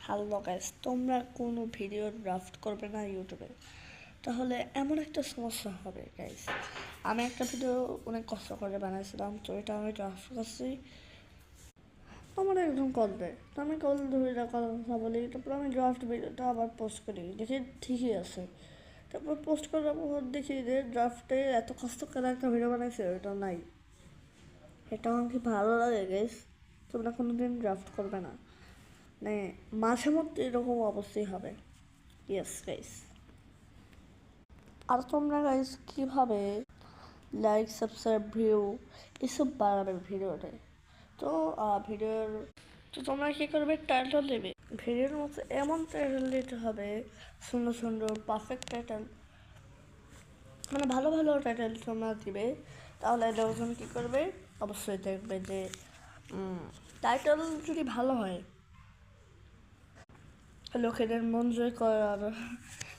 Hello guys, তোমরা কোনো video draft করবে না ইউটিউবে, তাহলে এমন একটা সমস্যা হবে গাইস। আমি একটা ভিডিও অনেক কষ্ট করে বানাইছিলাম, তো এটা আমি ড্রাফট করছি। আমার একজন কল দেয়, তো আমি কল ধরে কথা বলি, তারপর আমি ড্রাফট ভিডিওটা আবার পোস্ট করি, দেখি ঠিকই আছে। তারপর পোস্ট করার পর দেখি যে ড্রাফটে এত কষ্ট করে একটা ভিডিও বানাইছে ওটা নাই। এটা আমার কি ভালো লাগে গাইস? তোমরা কোনোদিন ড্রাফট করবে না, মানে মাঝে মধ্যে এরকম অবশ্যই হবে। Yes guys. আর তোমরা গাইস কীভাবে লাইক, সাবস্ক্রাইব, ভিউ এসব বাড়াবে ভিডিওতে? তো ভিডিওর তো তোমরা কী করবে, টাইটেল দেবে। ভিডিওর মধ্যে এমন টাইটেল দিতে হবে, সুন্দর সুন্দর পারফেক্ট টাইটেল, মানে ভালো ভালো টাইটেল তোমরা দিবে। তাহলে লোকজন কী করবে, অবশ্যই দেখবে যে টাইটেল যদি ভালো হয় লোকেদের মন জয় করার,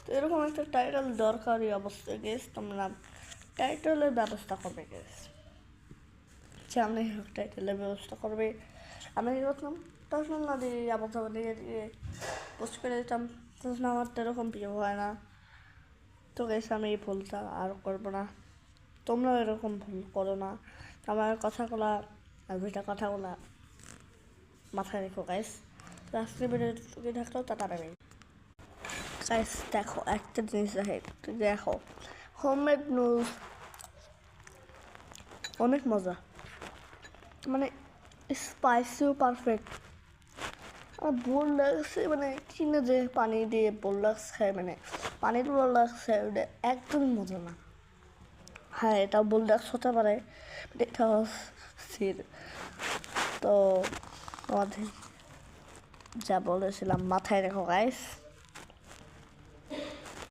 তো এরকম একটা টাইটেল দরকারই অবশ্যই গেস। তোমরা টাইটেলের ব্যবস্থা করবে গেস, সামনে হোক টাইটেলের ব্যবস্থা করবে। আমি কী করতাম, তখন না দিয়ে আবার দিয়ে দিয়ে পোস্ট করে দিতাম, তখন আমার তো এরকম প্রিয় হয় না। তো গেস আমি এই ভুলটা আর করবো না, তোমরাও এরকম ভুল করো না। আমার কথাগুলা আর কথাগুলা মাথায় রেখো গাইস। তো আজকে ভিডিওটি থাকলেও তা পারবে গাইস। দেখো একটা জিনিস দেখো, হোমমেড নুডলস অনেক মজা, মানে স্পাইসিও পারফেক্ট। আমার বোর লাগছে, মানে কিনে যে পানি দিয়ে বোর লাগছে, মানে পানির বোর লাগছে, ওটা একদমই মজা না। হ্যাঁ, এটা বোর লাগছে হতে পারে, এটা স্থির। তো আমাদের যা বলেছিলাম মাথায় রেখো গাইস।